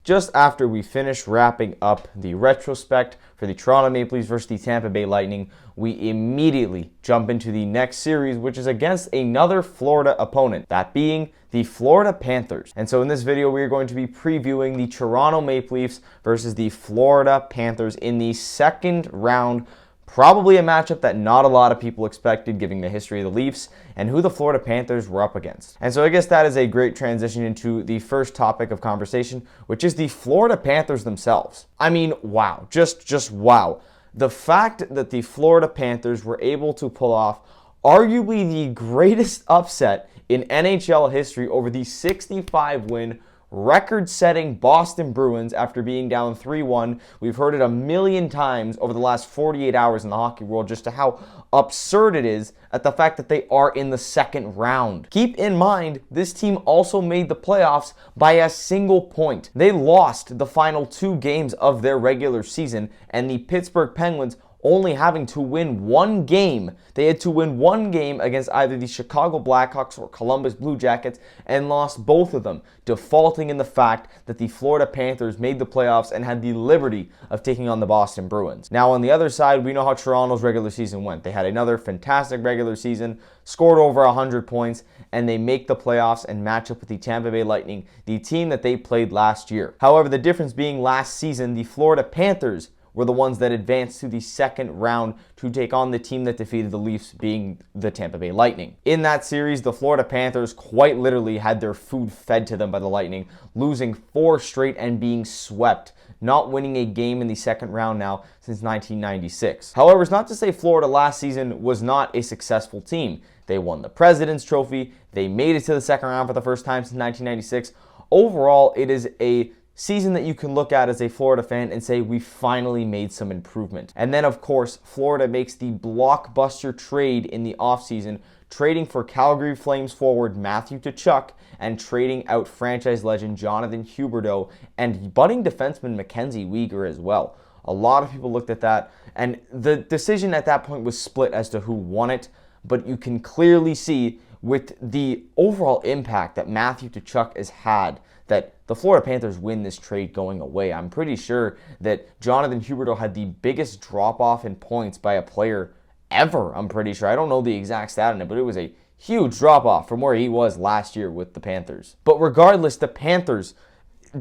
just after we finish wrapping up the retrospect for the Toronto Maple Leafs versus the Tampa Bay Lightning, we immediately jump into the next series, which is against another Florida opponent, that being the Florida Panthers. And so in this video, we are going to be previewing the Toronto Maple Leafs versus the Florida Panthers in the second round. Probably a matchup that not a lot of people expected, given the history of the Leafs and who the Florida Panthers were up against. And so I guess that is a great transition into the first topic of conversation, which is the Florida Panthers themselves. I mean, wow, just wow. The fact that the Florida Panthers were able to pull off arguably the greatest upset in NHL history over the 65-win record-setting Boston Bruins after being down 3-1. We've heard it a million times over the last 48 hours in the hockey world just to how absurd it is at the fact that they are in the second round. Keep in mind, this team also made the playoffs by a single point. They lost the final 2 games of their regular season, and the Pittsburgh Penguins only having to win 1 game. They had to win 1 game against either the Chicago Blackhawks or Columbus Blue Jackets and lost both of them, defaulting in the fact that the Florida Panthers made the playoffs and had the liberty of taking on the Boston Bruins. Now on the other side, we know how Toronto's regular season went. They had another fantastic regular season, scored over 100 points, and they make the playoffs and match up with the Tampa Bay Lightning, the team that they played last year. However, the difference being last season, the Florida Panthers were the ones that advanced to the second round to take on the team that defeated the Leafs, being the Tampa Bay Lightning. In that series, the Florida Panthers quite literally had their food fed to them by the Lightning, losing 4 straight and being swept, not winning a game in the second round now since 1996. However, it's not to say Florida last season was not a successful team. They won the President's Trophy. They made it to the second round for the first time since 1996. Overall, it is a season that you can look at as a Florida fan and say we finally made some improvement. And then, of course, Florida makes the blockbuster trade in the offseason, trading for Calgary Flames forward Matthew Tkachuk and trading out franchise legend Jonathan Huberdeau and budding defenseman Mackenzie Weegar as well. A lot of people looked at that, and the decision at that point was split as to who won it, but you can clearly see with the overall impact that Matthew Tkachuk has had that the Florida Panthers win this trade going away. I'm pretty sure that Jonathan Huberdeau had the biggest drop-off in points by a player ever, I'm pretty sure. I don't know the exact stat on it, but it was a huge drop-off from where he was last year with the Panthers. But regardless, the Panthers,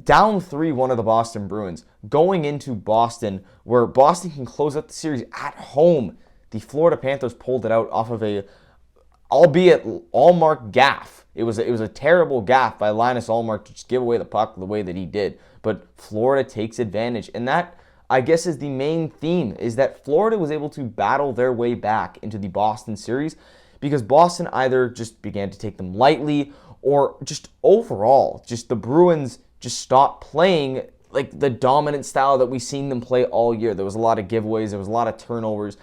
down 3-1 of the Boston Bruins, going into Boston, where Boston can close out the series at home. The Florida Panthers pulled it out off of a, albeit Allmark gaffe. It was a terrible gaffe by Linus Allmark to just give away the puck the way that he did. But Florida takes advantage. And that, I guess, is the main theme, is that Florida was able to battle their way back into the Boston series because Boston either just began to take them lightly or just overall, just the Bruins just stopped playing like the dominant style that we've seen them play all year. There was a lot of giveaways. There was a lot of turnovers.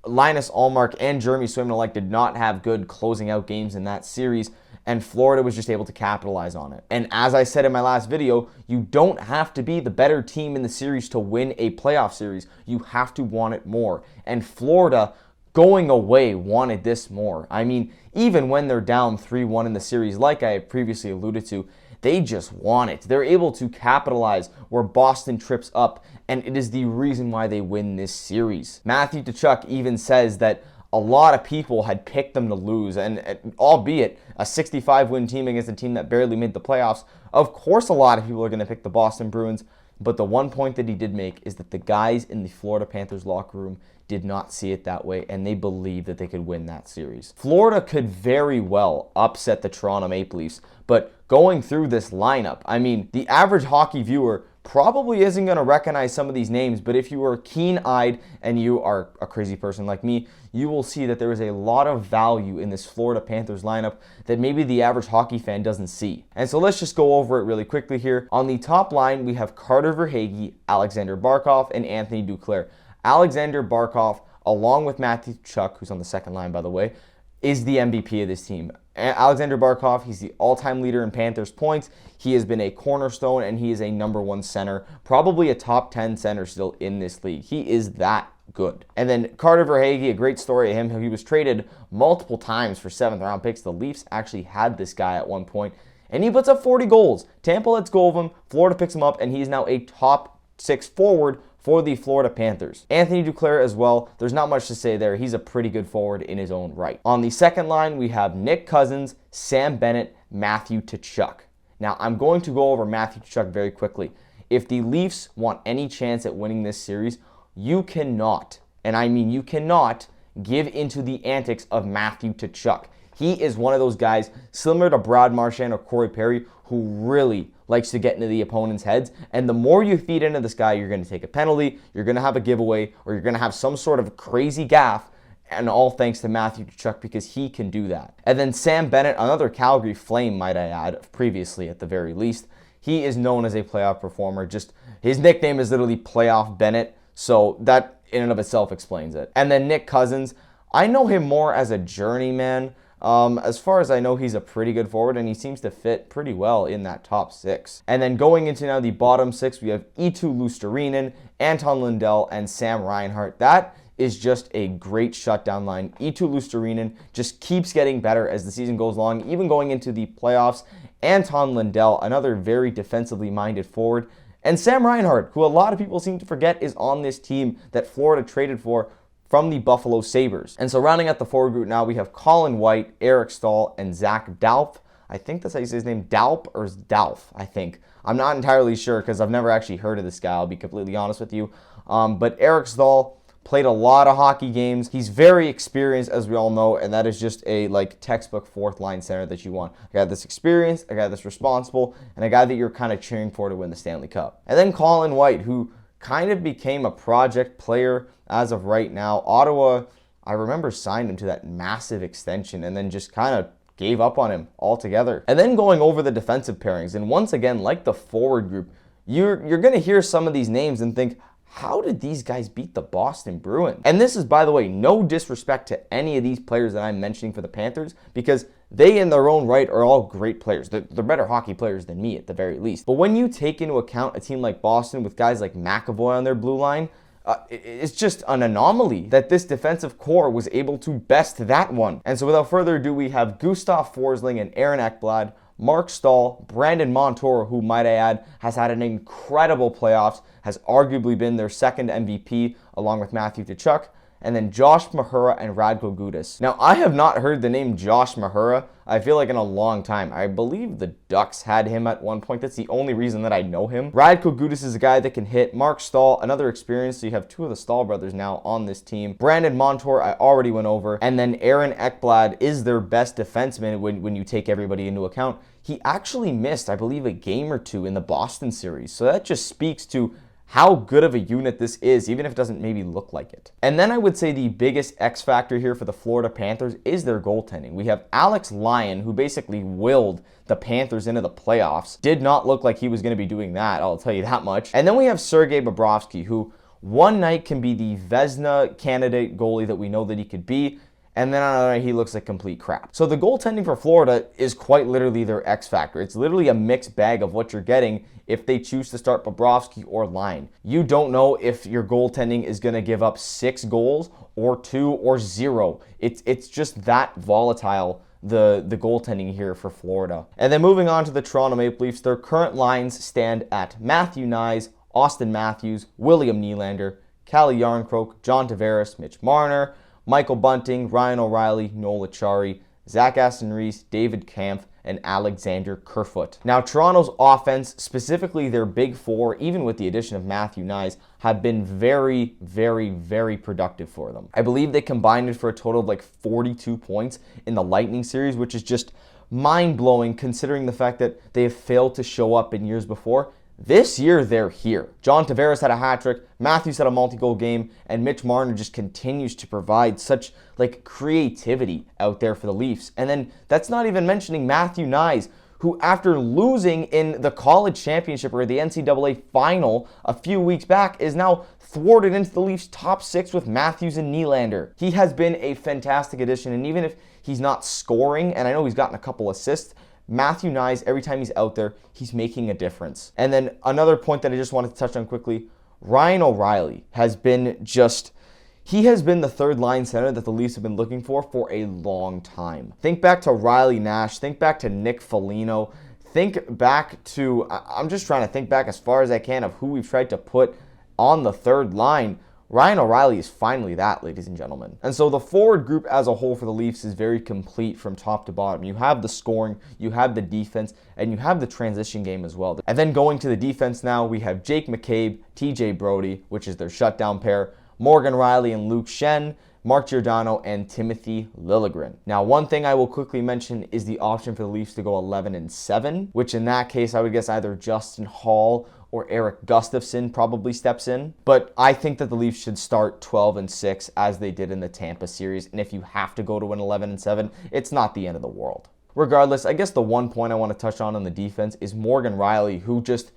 Linus Allmark and Jeremy Swayman alike did not have good closing out games in that series, and Florida was just able to capitalize on it. And as I said in my last video, you don't have to be the better team in the series to win a playoff series. You have to want it more. And Florida, going away, wanted this more. I mean, even when they're down 3-1 in the series, like I previously alluded to, they just want it. They're able to capitalize where Boston trips up, and it is the reason why they win this series. Matthew Tkachuk even says that a lot of people had picked them to lose, and albeit a 65-win team against a team that barely made the playoffs, of course a lot of people are going to pick the Boston Bruins, but the one point that he did make is that the guys in the Florida Panthers locker room did not see it that way, and they believed that they could win that series. Florida could very well upset the Toronto Maple Leafs, but going through this lineup, I mean, the average hockey viewer probably isn't going to recognize some of these names, but if you are keen-eyed and you are a crazy person like me, you will see that there is a lot of value in this Florida Panthers lineup that maybe the average hockey fan doesn't see. And so let's just go over it really quickly here. On the top line, we have Carter Verhaeghe, Alexander Barkov, and Anthony Duclair. Alexander Barkov, along with Matthew Tkachuk, who's on the second line, by the way, is the MVP of this team. Alexander Barkov, he's the all-time leader in Panthers points. He has been a cornerstone, and he is a #1 center, probably a top 10 center still in this league. He is that good. And then Carter Verhaeghe, a great story of him. He was traded multiple times for 7th-round picks. The Leafs actually had this guy at one point, and he puts up 40 goals. Tampa lets go of him, Florida picks him up, and he's now a top 6 forward for the Florida Panthers. Anthony Duclair as well. There's not much to say there. He's a pretty good forward in his own right. On the second line, we have Nick Cousins, Sam Bennett, Matthew Tkachuk. Now, I'm going to go over Matthew Tkachuk very quickly. If the Leafs want any chance at winning this series, you cannot, and I mean you cannot, give into the antics of Matthew Tkachuk. He is one of those guys, similar to Brad Marchand or Corey Perry, who really likes to get into the opponent's heads. And the more you feed into this guy, you're going to take a penalty, you're going to have a giveaway, or you're going to have some sort of crazy gaffe. And all thanks to Matthew Tkachuk, because he can do that. And then Sam Bennett, another Calgary Flame, might I add, previously at the very least. He is known as a playoff performer. Just his nickname is literally Playoff Bennett. So that in and of itself explains it. And then Nick Cousins, I know him more as a journeyman. As far as I know, he's a pretty good forward, and he seems to fit pretty well in that top 6. And then going into now the bottom 6, we have Eetu Luostarinen, Anton Lundell, and Sam Reinhart. That is just a great shutdown line. Eetu Luostarinen just keeps getting better as the season goes along, even going into the playoffs. Anton Lundell, another very defensively minded forward. And Sam Reinhart, who a lot of people seem to forget is on this team that Florida traded for from the Buffalo Sabres. And so rounding out the forward group now, we have Colin White, Eric Staal, and Zach Dalf. I think that's how you say his name, Dalp or Dalf, I think. I'm not entirely sure because I've never actually heard of this guy, I'll be completely honest with you. But Eric Staal played a lot of hockey games. He's very experienced, as we all know, and that is just a textbook fourth line center that you want. A guy that's experienced, a guy that's responsible, and a guy that you're kind of cheering for to win the Stanley Cup. And then Colin White, who kind of became a project player as of right now. Ottawa, I remember, signed him to that massive extension and then just kind of gave up on him altogether. And then going over the defensive pairings, and once again, like the forward group, you're going to hear some of these names and think, how did these guys beat the Boston Bruins? And this is, by the way, no disrespect to any of these players that I'm mentioning for the Panthers, because they in their own right are all great players. They're better hockey players than me at the very least. But when you take into account a team like Boston with guys like McAvoy on their blue line, it's just an anomaly that this defensive core was able to best that one. And so without further ado, we have Gustav Forsling and Aaron Ekblad, Mark Stahl, Brandon Montour, who, might I add, has had an incredible playoffs, has arguably been their second MVP along with Matthew Tkachuk, and then Josh Mahura and Radko Gudas. Now, I have not heard the name Josh Mahura, I feel like, in a long time. I believe the Ducks had him at one point. That's the only reason that I know him. Radko Gudas is a guy that can hit. Mark Stahl, another experience. So you have two of the Stahl brothers now on this team. Brandon Montour, I already went over. And then Aaron Ekblad is their best defenseman when you take everybody into account. He actually missed, I believe, a game or two in the Boston series. So that just speaks to how good of a unit this is, even if it doesn't maybe look like it. And then I would say the biggest X factor here for the Florida Panthers is their goaltending. We have Alex Lyon, who basically willed the Panthers into the playoffs. Did not look like he was going to be doing that, I'll tell you that much. And then we have Sergei Bobrovsky, who one night can be the Vezina candidate goalie that we know that he could be, and then on another night, he looks like complete crap. So the goaltending for Florida is quite literally their X factor. It's literally a mixed bag of what you're getting if they choose to start Bobrovsky or Lyon. You don't know if your goaltending is going to give up 6 goals or 2 or 0. It's just that volatile, the goaltending here for Florida. And then moving on to the Toronto Maple Leafs, their current lines stand at Matthew Knies, Austin Matthews, William Nylander, Calle Jarnkrok, John Tavares, Mitch Marner, Michael Bunting, Ryan O'Reilly, Noel Acciari, Zach Aston-Reese, David Kampf, and Alexander Kerfoot. Now, Toronto's offense, specifically their big four, even with the addition of Matthew Knies, have been very, very, very productive for them. I believe they combined it for a total of 42 points in the Lightning series, which is just mind-blowing considering the fact that they have failed to show up in years before. This year, they're here. John Tavares had a hat trick, Matthews had a multi-goal game, and Mitch Marner just continues to provide such creativity out there for the Leafs. And then that's not even mentioning Matthew Knies, who after losing in the college championship or the NCAA final a few weeks back is now thwarted into the Leafs' top 6 with Matthews and Nylander. He has been a fantastic addition, and even if he's not scoring, and I know he's gotten a couple assists, Matthew Knies, every time he's out there, he's making a difference. And then another point that I just wanted to touch on quickly, Ryan O'Reilly has been he has been the third line center that the Leafs have been looking for a long time. Think back to Riley Nash, think back to Nick Foligno, think back to, I'm just trying to think back as far as I can of who we've tried to put on the third line. Ryan O'Reilly is finally that, ladies and gentlemen. And so the forward group as a whole for the Leafs is very complete from top to bottom. You have the scoring, you have the defense, and you have the transition game as well. And then going to the defense now, we have Jake McCabe, TJ Brody, which is their shutdown pair, Morgan Rielly and Luke Schenn, Mark Giordano, and Timothy Liljegren. Now, one thing I will quickly mention is the option for the Leafs to go 11-7, which in that case, I would guess either Justin Hall or Eric Gustafsson probably steps in. But I think that the Leafs should start 12-6 as they did in the Tampa series. And if you have to go to an 11-7, it's not the end of the world. Regardless, I guess the one point I want to touch on the defense is Morgan Rielly, who just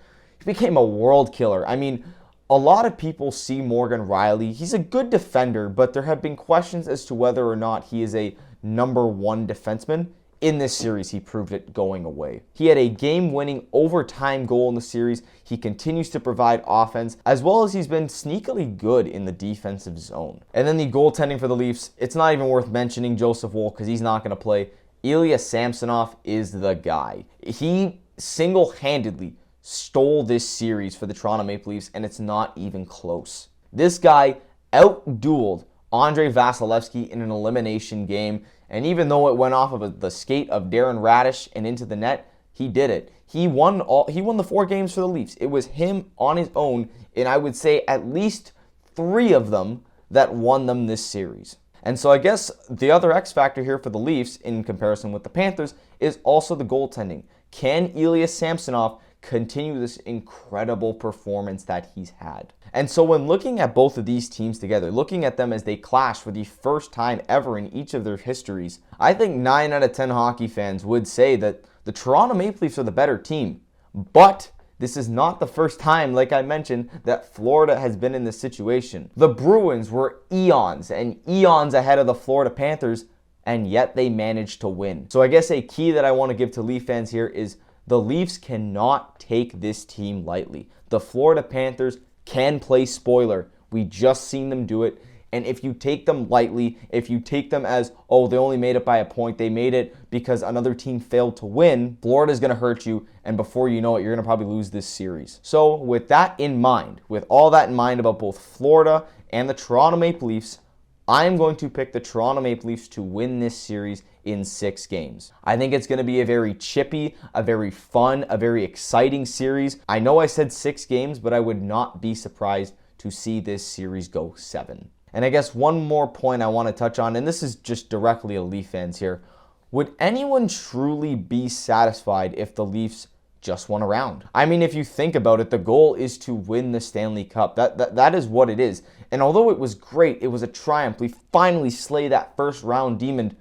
became a world killer. I mean, a lot of people see Morgan Rielly. He's a good defender, but there have been questions as to whether or not he is a number one defenseman. In this series, he proved it going away. He had a game-winning overtime goal in the series. He continues to provide offense, as well as he's been sneakily good in the defensive zone. And then the goaltending for the Leafs, it's not even worth mentioning Joseph Woll because he's not going to play. Ilya Samsonov is the guy. He single-handedly stole this series for the Toronto Maple Leafs, and it's not even close. This guy out-dueled Andrei Vasilevsky in an elimination game, and even though it went off of the skate of Darren Radish and into the net, he did it. He won the 4 games for the Leafs. It was him on his own, and I would say at least 3 of them that won them this series. And so I guess the other X factor here for the Leafs in comparison with the Panthers is also the goaltending. Can Ilya Samsonov continue this incredible performance that he's had? And so when looking at both of these teams together, looking at them as they clash for the first time ever in each of their histories, I think 9 out of 10 hockey fans would say that the Toronto Maple Leafs are the better team. But this is not the first time, like I mentioned, that Florida has been in this situation. The Bruins were eons and eons ahead of the Florida Panthers, and yet they managed to win. So I guess a key that I want to give to Leaf fans here is the Leafs cannot take this team lightly. The Florida Panthers can play spoiler. We just seen them do it. And if you take them lightly, if you take them as, oh, they only made it by a point, they made it because another team failed to win, Florida's going to hurt you. And before you know it, you're going to probably lose this series. So with that in mind, with all that in mind about both Florida and the Toronto Maple Leafs, I'm going to pick the Toronto Maple Leafs to win this series in 6 games. I think it's going to be a very chippy, a very fun, a very exciting series. I know I said 6 games, but I would not be surprised to see this series go 7. And I guess one more point I want to touch on, and this is just directly to Leaf fans here. Would anyone truly be satisfied if the Leafs just won a round? I mean, if you think about it, the goal is to win the Stanley Cup. That is what it is. And although it was great, it was a triumph. We finally slay that first round demon.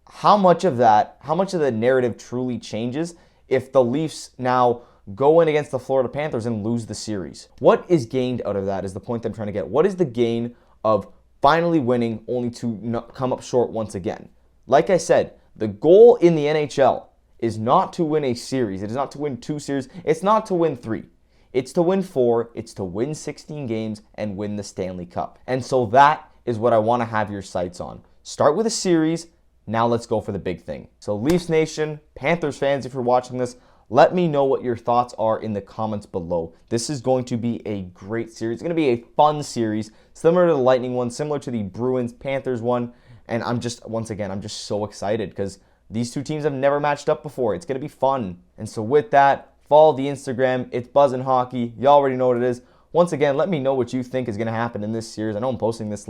How much of the narrative truly changes if the Leafs now go in against the Florida Panthers and lose the series? What is gained out of that is the point I'm trying to get. What is the gain of finally winning only to come up short once again? Like I said, the goal in the NHL is not to win a series. It is not to win 2 series. It's not to win 3. It's to win 4. It's to win 16 games and win the Stanley Cup. And so that is what I want to have your sights on. Start with a series. Now let's go for the big thing. So Leafs Nation, Panthers fans, if you're watching this, let me know what your thoughts are in the comments below. This is going to be a great series. It's going to be a fun series, similar to the Lightning one, similar to the Bruins-Panthers one. And I'm just so excited because these 2 teams have never matched up before. It's going to be fun. And so with that, follow the Instagram. It's Buzzin' Hockey. You already know what it is. Once again, let me know what you think is going to happen in this series. I know I'm posting this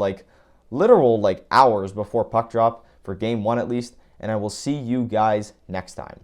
literal hours before puck drop for game 1 at least. And I will see you guys next time.